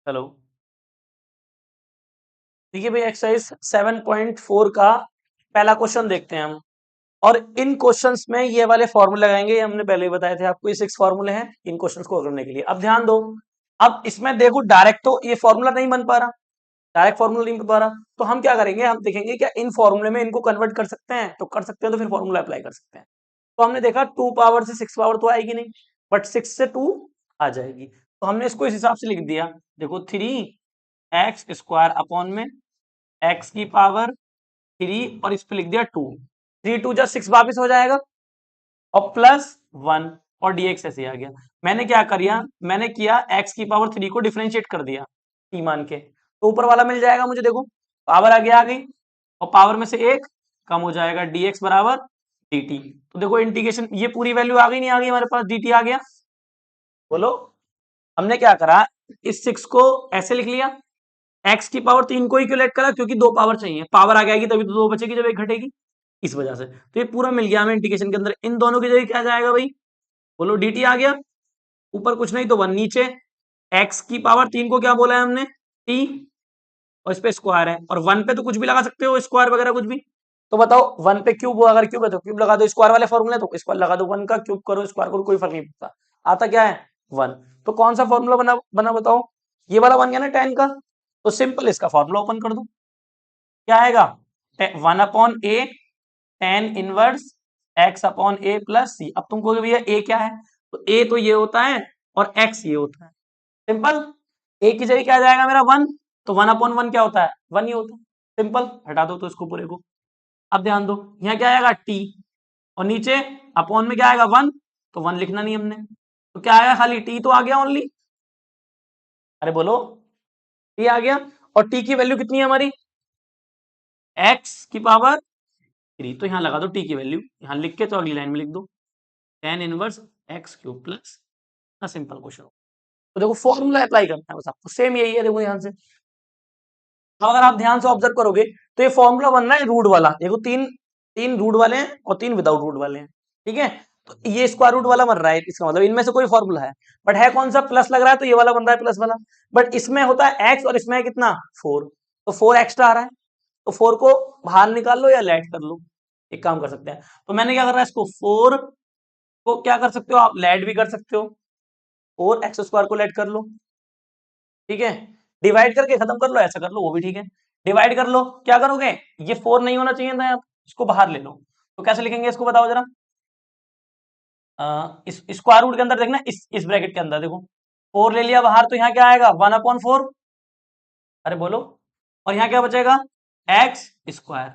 Hello. देखिए भाई, exercise 7.4 का पहला क्वेश्चन देखते हैं हम। और इन क्वेश्चंस में ये वाले फॉर्मूले लगाएंगे, ये हमने पहले ही बताए थे आपको। ये 6 फॉर्मूले हैं इन क्वेश्चंस को करने के लिए। अब ध्यान दो, अब इसमें देखो डायरेक्ट तो ये फॉर्मूला नहीं बन पा रहा, डायरेक्ट फॉर्मूला नहीं बन पा रहा, तो हम क्या करेंगे, हम देखेंगे क्या इन फॉर्मूले में इनको कन्वर्ट कर सकते हैं। तो कर सकते हैं, तो फिर फॉर्मूला अप्लाई कर सकते हैं। तो हमने देखा 2 पावर से 6 पावर तो आएगी नहीं, बट 6 से 2 आ जाएगी। तो हमने इसको इस हिसाब से लिख दिया। देखो 3x² अपॉन में x की पावर 3 और इस पे लिख दिया 2। 3 2 जा 6 वापिस हो जाएगा और प्लस 1 और dx ऐसे आ गया। मैंने क्या किया, मैंने किया x की पावर 3 को डिफरेंशिएट कर दिया t मान के, तो ऊपर वाला मिल जाएगा मुझे। देखो पावर आगे आ गई और पावर में से एक कम हो जाएगा, dx बराबर dt। तो देखो इंटीग्रेशन, ये पूरी वैल्यू आ गई, नहीं आ गई हमारे पास, dt आ गया। बोलो, हमने क्या करा, इस 6 को ऐसे लिख लिया, x की पावर 3 को इक्वलेट करा, क्योंकि दो पावर चाहिए, पावर आगे आएगी तभी तो दो बचेगी जब एक घटेगी, इस वजह से। तो ये पूरा मिल गया हमें इंटीग्रेशन के अंदर। इन दोनों की जगह क्या जाएगा भाई, बोलो dt आ गया। ऊपर कुछ नहीं तो 1, नीचे x की पावर 3 को क्या बोला है हमने, t, और इस पे स्क्वायर है, और 1 पे तो कुछ भी लगा सकते हो, स्क्वायर वगैरह कुछ भी। तो बताओ 1 पे क्यूब, अगर क्यूब है तो क्यूब लगा दो, स्क्वायर वाले फॉर्मूले तो स्क्वायर लगा दो, 1 का क्यूब करो, स्क्वायर करो, कोई फर्क नहीं पड़ता। आता क्या है, 1। तो कौन सा फॉर्मूला बना बना बताओ, ये वाला बन गया ना 10 का। तो सिंपल इसका फॉर्मूला ओपन कर दो, क्या आएगा, 1/a tan inverse x upon a plus c। अब तुमको भैया a क्या है, तो a तो ये होता है और x ये होता है। सिंपल, a की जगह क्या आ जाएगा मेरा 1, तो 1/1 क्या होता है, 1 ही होता है। सिंपल, हटा दो तो इसको पूरे को। अब ध्यान दो, यहाँ क्या आएगा t, और नीचे अपॉन में क्या आएगा 1, तो 1 लिखना नहीं हमने, तो क्या आएगा, खाली t तो आ गया ओनली। अरे बोलो, t आ गया, और t की वैल्यू कितनी है हमारी, x की पावर 3। तो यहाँ लगा दो t की वैल्यू, यहाँ लिख के तो अगली लाइन में लिख दो, tan inverse x³ plus. Simple question. तो देखो फॉर्मूला अप्लाई करना है बस आपको, सेम यही है। देखो ध्यान से, तो अगर आप ध्यान से ऑब्जर्व करोगे तो ये फॉर्मूला बन रहा है रूट वाला। देखो तीन तीन रूट वाले हैं और तीन विदाउट रूट वाले हैं, ठीक है। तो ये स्क्वायर रूट वाला बन रहा है, इसका मतलब इनमें से कोई फॉर्मूला है, बट है कौन सा, प्लस लग रहा है, तो ये वाला बन रहा है प्लस वाला। बट इसमें होता है एक्स और इसमें है कितना, 4, तो 4 एक्स्ट्रा आ रहा है। तो 4 को बाहर निकाल लो या लेट कर लो, एक काम कर सकते हैं। तो मैंने क्या कर रहा है, इसको 4 को क्या कर सकते हो आप, लेट भी कर सकते हो, 4x² को लेट कर लो, ठीक है। डिवाइड करके खत्म कर लो, ऐसा कर लो, वो भी ठीक है। डिवाइड कर लो, क्या करोगे, ये 4 नहीं होना चाहिए था, आप इसको बाहर ले लो। तो कैसे लिखेंगे इसको बताओ जरा। इस स्क्वायर रूट के अंदर देखना, इस ब्रैकेट के अंदर देखो, 4 ले लिया बाहर, तो यहाँ क्या आएगा 1/4। अरे बोलो, और यहाँ क्या बचेगा, x²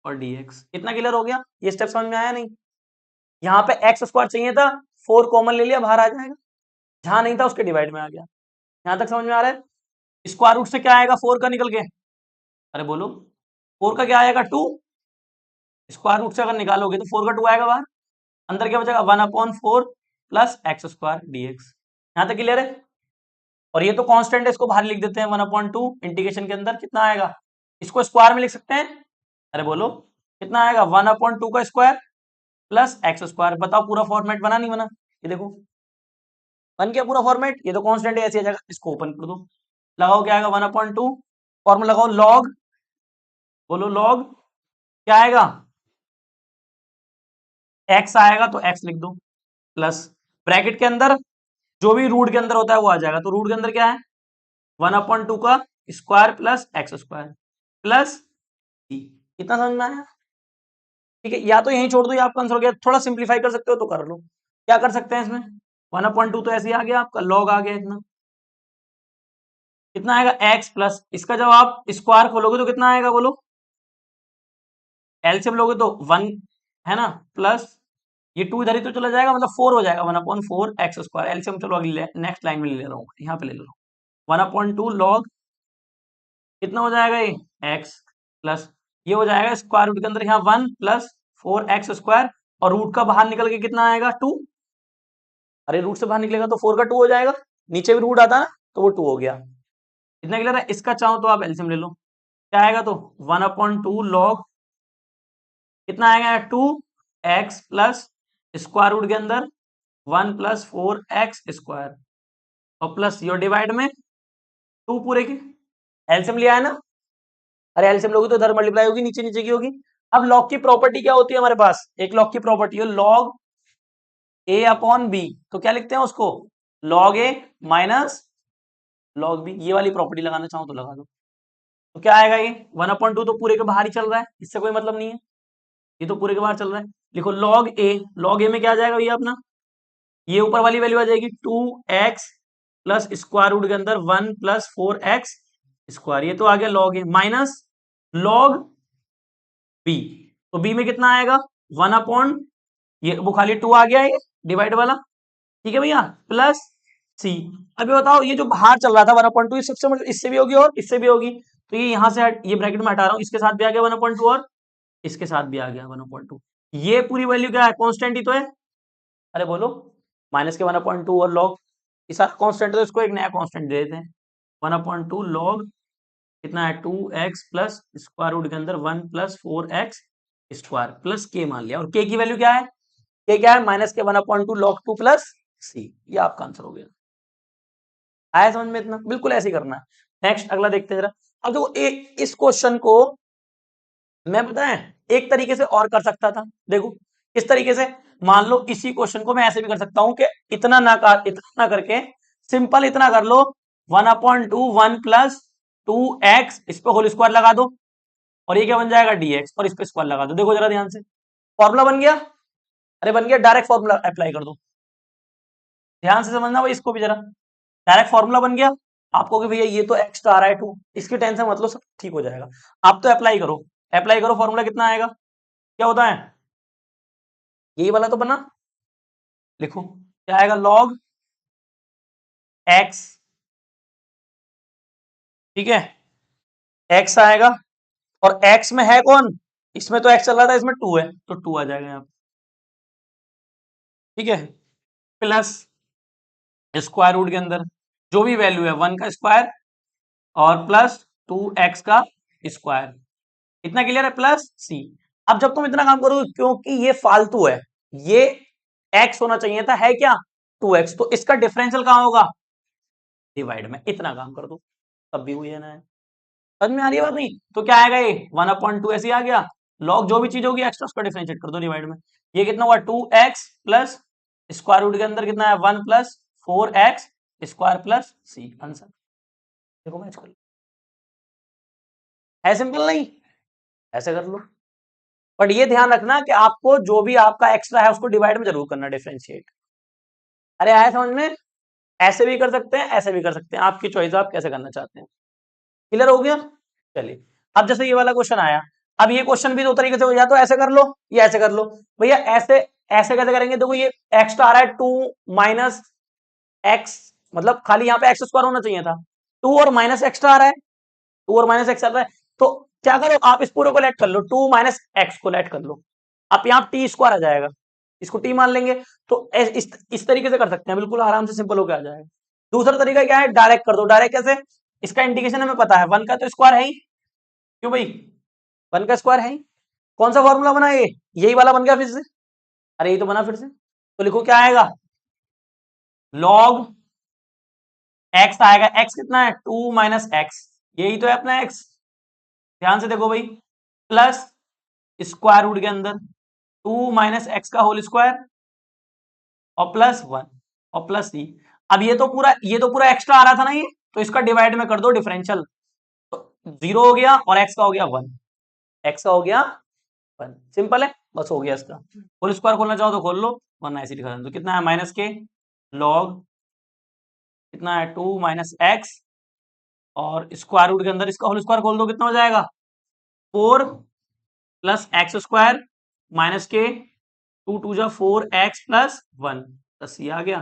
और dx। इतना क्लियर हो गया, ये स्टेप समझ में आया नहीं। यहाँ पे x² चाहिए था, 4 कॉमन ले लिया, बाहर आ जाएगा, जहां नहीं था उसके डिवाइड में आ गया। यहाँ तक समझ में आ रहा है। स्क्वायर रूट से क्या आएगा 4 का निकल के, अरे बोलो, 4 का क्या आएगा 2, स्क्वायर रूट से अगर निकालोगे तो 4 का 2 आएगा बाहर, अंदर क्या बचेगा 1/4 प्लस x² dx। यहाँ तक क्लियर है। और ये तो कांस्टेंट है, इसको बाहर लिख देते हैं, 1/2 इंटीग्रेशन के अंदर कितना आएगा, इसको स्क्वायर में लिख सकते हैं। अरे बोलो, कितना आएगा 1/2 का स्क्वायर प्लस x²। बताओ पूरा फॉर्मेट बना नहीं बना, ये देखो बन गया पूरा फॉर्मेट। ये तो कांस्टेंट है, ऐसे आ जाएगा, इसको ओपन कर दो, लगाओ क्या आएगा 1/2, फॉर्मूला लगाओ लॉग, बोलो लॉग क्या आएगा, x आएगा तो x लिख दो, प्लस ब्रैकेट के अंदर जो भी रूट के अंदर होता है वो आ जाएगा। तो रूट के अंदर क्या है, 1/2 का square plus x² plus c। कितना समझ में आया, ठीक है। या तो यहीं छोड़ दो, या आपका आंसर हो गया। थोड़ा सिंप्लीफाई कर सकते हो तो कर लो, क्या कर सकते हैं इसमें, 1/2 तो ऐसे ही आ गया आपका, लॉग आ गया इतना। कितना आएगा x प्लस, इसका जब आप स्क्वायर खोलोगे तो कितना आएगा बोलो, एलसीएम लोगे तो 1 है ना, प्लस ये 2 इधर ही तो चला जाएगा, मतलब 4 हो जाएगा, 1/4 x²। एलसीएम चलो अगली नेक्स्ट लाइन में ले रहा हूँ, यहाँ पे ले लो, 1/2 लॉग कितना हो जाएगा ये x प्लस, ये हो जाएगा स्क्वायर रूट के अंदर यहाँ 1 प्लस 4x², और रूट का बाहर निकल के कितना आएगा 2। अरे रूट से बाहर निकलेगा तो 4 का 2 हो जाएगा, नीचे भी रूट आता ना, तो वो 2 हो गया। इतना क्लियर है। इसका चाहो तो आप एलसीएम ले लो, क्या आएगा, तो 1/2 लॉग कितना आएगा 2x प्लस स्क्वायर रूट के अंदर 1 प्लस 4x² और प्लस योर डिवाइड में 2 पूरे के एलसीएम लिया है ना। अरे एलसीएम लोगी तो इधर मल्टीप्लाई होगी, नीचे नीचे की होगी। अब लॉग की प्रॉपर्टी क्या होती है हमारे पास, एक लॉग की प्रॉपर्टी है लॉग ए अपॉन बी, तो क्या लिखते हैं उसको, लॉग ए माइनस लॉग बी। ये वाली प्रॉपर्टी लगाना चाहो तो लगा दो। तो क्या आएगा ये 1/2 तो पूरे के बाहर ही चल रहा है, इससे कोई मतलब नहीं है, ये तो पूरे के बाहर चल रहा है। लिखो लॉग ए, लॉग ए में क्या आ जाएगा भैया अपना, ये ऊपर वाली वैल्यू आ जाएगी 2x प्लस स्क्वायर रूट के अंदर 1 प्लस 4x स्क्वायर, ये तो आ गया लॉग ए माइनस लॉग बी। तो बी में कितना आएगा 1/, ये वो खाली 2 आ गया, ये डिवाइड वाला, ठीक है भैया, प्लस सी। अभी बताओ ये जो बाहर चल रहा था 1/2, ये सबसे मतलब इससे भी होगी और इससे भी होगी, तो ये यहां से ये ब्रैकेट में हटा रहा हूं, इसके साथ भी आ गया 1/2 और इसके साथ भी आ गया 1/2। ये पूरी वैल्यू क्या है, कांस्टेंट ही तो है। अरे बोलो, माइनस के 1/2 और लॉग, ये सारा कांस्टेंट है तो इसको एक नया कांस्टेंट दे देते हैं। 1/2 लॉग कितना है 2x प्लस स्क्वायर रूट के अंदर 1 प्लस 4x स्क्वायर प्लस के मान लिया, और के की वैल्यू क्या है, के क्या है माइनस के 1/2 लॉग 2 प्लस सी, ये आपका आंसर हो गया। आया समझ में इतना, बिल्कुल ऐसे ही करना है। नेक्स्ट अगला देखते हैं जरा। अब देखो इस क्वेश्चन को मैं पता है एक तरीके से और कर सकता था, देखो किस तरीके से, मान लो इसी क्वेश्चन को मैं ऐसे भी कर सकता हूं कि इतना ना करके सिंपल इतना कर लो 1/2 1 प्लस 2x इस पे होल स्क्वायर लगा दो, और ये क्या बन जाएगा dx, और इस पे स्क्वायर लगा दो। देखो जरा ध्यान से, फॉर्मूला बन गया, अरे बन गया, डायरेक्ट फॉर्मूला अप्लाई कर दो। ध्यान से समझना भाई इसको भी जरा, डायरेक्ट फॉर्मूला बन गया। आपको कि भैया ये तो एक्स्ट्रा आ रहा है 2, इसकी टेंशन मतलब सब ठीक हो जाएगा। आप तो अप्लाई करो, अप्लाई करो, फॉर्मूला कितना आएगा, क्या होता है, यही वाला तो बना, लिखो क्या आएगा लॉग एक्स, ठीक है, एक्स आएगा, और एक्स में है कौन, इसमें तो एक्स चल रहा था, इसमें 2 है तो 2 आ जाएगा यहाँ पे, ठीक है, प्लस स्क्वायर रूट के अंदर जो भी वैल्यू है 1 का स्क्वायर और प्लस 2x का स्क्वायर, इतना क्लियर है, प्लस सी। अब जब तुम इतना काम करोगे, क्योंकि ये फालतू है, ये x होना चाहिए था, है क्या 2x, तो इसका डिफरेंशियल कहां होगा, डिवाइड में, इतना काम कर दो, तब भी हुई है ना। समझ में आ रही है बात नहीं, तो क्या आएगा ये 1/2 ऐसे ही आ गया, लॉग जो भी चीज होगी एक्स्ट्रा उसका डिफरेंशिएट कर दो डिवाइड में। ये कितना हुआ 2x प्लस स्क्वायर रूट के अंदर कितना है 1 प्लस 4x स्क्वायर प्लस सी, आंसर। देखो मैच कर लो, है सिंपल नहीं, ऐसे कर लो, बट ये ध्यान रखना कि आपको जो भी आपका एक्स्ट्रा है उसको डिवाइड में जरूर करना, डिफरेंशिएट। अरे आया समझ में, ऐसे भी कर सकते हैं, ऐसे भी कर सकते हैं, आपकी चॉइस, आप कैसे करना चाहते हैं। क्लियर हो गया, चलिए। अब जैसे ये वाला क्वेश्चन आया, अब ये क्वेश्चन भी दो तरीके से हो, या तो ऐसे कर लो या ऐसे कर लो। भैया ऐसे ऐसे कैसे करेंगे, देखो ये एक्स्ट्रा आ रहा है 2 माइनस एक्स, मतलब खाली यहाँ पे एक्स स्क्वायर होना चाहिए था, 2 और माइनस एक्स्ट्रा आ रहा है, 2 और माइनस एक्स आ रहा है, तो क्या करो आप इस पूरे को लेट कर लो, 2 माइनस एक्स को लेट कर लो, आप यहाँ टी स्क्वायर आ जाएगा, इसको टी मान लेंगे। तो इस तरीके से कर सकते हैं, बिल्कुल आराम से सिंपल होकर आ जाएगा। दूसरा तरीका क्या है, डायरेक्ट कर दो, डायरेक्ट कैसे, इसका इंडिकेशन हमें पता है, 1 का तो स्क्वायर है ही, क्यों भाई 1 का स्क्वायर है ही, कौन सा फॉर्मूला बना ये, यही वाला बन गया फिर से, अरे ये तो बना फिर से, तो लिखो क्या आएगा लॉग एक्स आएगा, एक्स कितना है 2 माइनस एक्स, यही तो है अपना एक्स, ध्यान से देखो भाई, प्लस स्क्वायर रूट के अंदर 2 माइनस एक्स का होल स्क्वायर और प्लस 1 और प्लस सी। अब ये तो पूरा एक्स्ट्रा आ रहा था ना ये, तो इसका डिवाइड में कर दो डिफरेंशियल, तो 0 हो गया और एक्स का हो गया 1, एक्स का हो गया 1, सिंपल है, बस हो गया इसका। होल स्क्वायर खोलना चाहो तो खोल लो, वरना ऐसे लिखा दो, कितना है माइनस के लॉग कितना है 2 माइनस एक्स, और स्क्वायर रूट के अंदर इसका होल स्क्वायर खोल दो, कितना हो जाएगा 4 प्लस एक्स स्क्वायर माइनस के 2 टू जा 4x प्लस 1 प्लस ये आ गया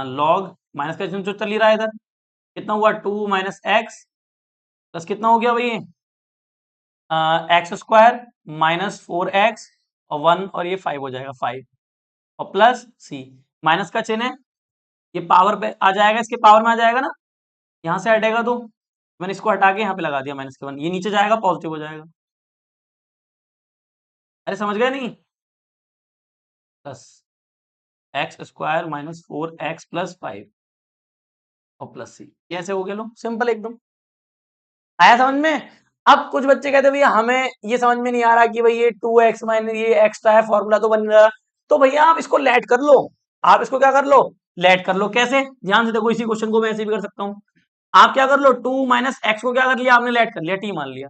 लॉग माइनस का चिन्ह जो चल ही रहा है इधर, कितना हुआ 2 माइनस एक्स प्लस कितना हो गया भाई एक्स स्क्वायर माइनस 4x और 1 और ये 5 हो जाएगा 5, और प्लस सी, माइनस का चिन्ह है, ये पावर पे आ जाएगा, इसके पावर में आ जाएगा ना, यहाँ से हटेगा तो मैंने इसको हटा के यहाँ पे लगा दिया माइनस के 1, ये नीचे जाएगा पॉजिटिव हो जाएगा। अरे समझ गए नहीं, plus x square minus 4x plus 5, और प्लस सी, कैसे हो गया? लो सिंपल एकदम, आया समझ में? अब कुछ बच्चे कहते हैं भैया हमें ये समझ में नहीं आ रहा कि भाई ये 2x माइनस ये एक्स्ट्रा है, फॉर्मूला तो बन रहा, तो भैया आप इसको लेट कर लो, आप इसको क्या कर लो, लेट कर लो। कैसे? ध्यान से देखो, इसी क्वेश्चन को मैं ऐसे भी कर सकता हूँ। आप क्या कर लो, 2 माइनस एक्स को क्या कर लिया आपने, लेट कर लिया, टी मान लिया,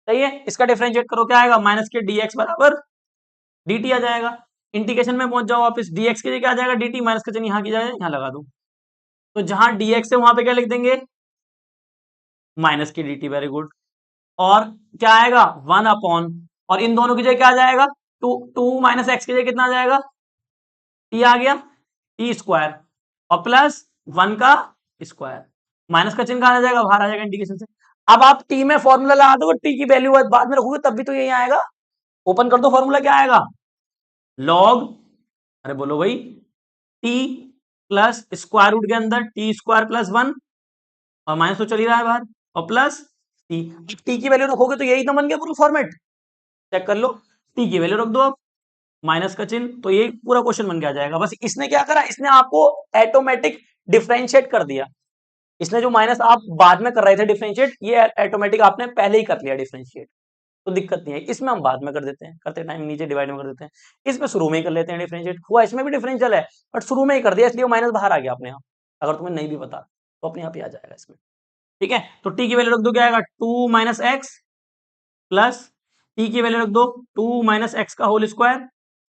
सही है। इसका डिफरेंशिएट करो, क्या आएगा, माइनस के dx बराबर dt आ जाएगा। इंटीग्रेशन में पहुंच जाओ वापस, dx की जगह क्या आ जाएगा, dt, माइनस का चिन्ह यहाँ की जगह यहाँ लगा दो, तो जहां dx है वहां पे क्या लिख देंगे, माइनस की dt, वेरी गुड। और क्या आएगा, 1 अपॉन, और इन दोनों की जगह क्या आ जाएगा, 2 माइनस एक्स की जगह कितना आ जाएगा, टी आ गया, टी स्क्वायर, और प्लस 1 का स्क्वायर, माइनस का चिन्ह कहां आ जाएगा, बाहर आ जाएगा इंटीग्रेशन से। अब आप टी में फॉर्मूला लगा दोगे, टी की वैल्यू बाद में रखोगे तब भी तो यही आएगा। ओपन कर दो फॉर्मूला, क्या आएगा, लॉग, अरे बोलो भाई, टी प्लस स्क्वायर रूट के अंदर टी स्क्वायर प्लस 1, और माइनस तो चल ही रहा है बाहर, और प्लस टी। टी की वैल्यू रखोगे तो यही तो बन गया पूरा फॉर्मेट, चेक कर लो, टी की वैल्यू रख दो अब, माइनस का चिन्ह, तो ये पूरा क्वेश्चन बन के आ जाएगा। बस इसने क्या करा, इसने आपको ऑटोमेटिक डिफरेंशिएट कर दिया। इसने जो माइनस आप बाद में कर रहे थे डिफरेंशिएट, ये ऑटोमेटिक आपने पहले ही कर लिया डिफरेंशिएट, तो दिक्कत नहीं है। इसमें हम बाद में कर देते हैं, करते टाइम नीचे डिवाइड में कर देते हैं, इसमें शुरू में ही कर लेते हैं डिफरेंशिएट। हुआ इसमें भी डिफरेंशियल है, बट शुरू में ही कर दिया, इसलिए माइनस बाहर आ गया अपने आप। अगर तुम्हें नहीं भी पता तो अपने आप ही आ जाएगा इसमें, ठीक है। तो टी की वैल्यू रख दो, क्या आएगा, 2 माइनस एक्स प्लस, टी की वैल्यू रख दो 2 माइनस एक्स का होल स्क्वायर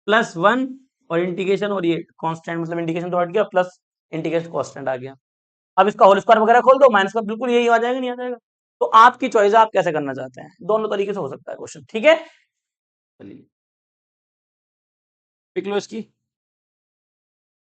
प्लस 1, और इंटीग्रेशन, और ये कांस्टेंट मतलब इंटीग्रेशन तो हट गया, प्लस इंटीग्रेशन कांस्टेंट आ गया। अब इसका होल स्क्वायर वगैरह खोल दो, माइनस का बिल्कुल यही आ जाएगा, नहीं आ जाएगा? तो आपकी चॉइस है, आप कैसे करना चाहते हैं, दोनों तरीके से हो सकता है क्वेश्चन, ठीक है। चलिए पिक लो इसकी।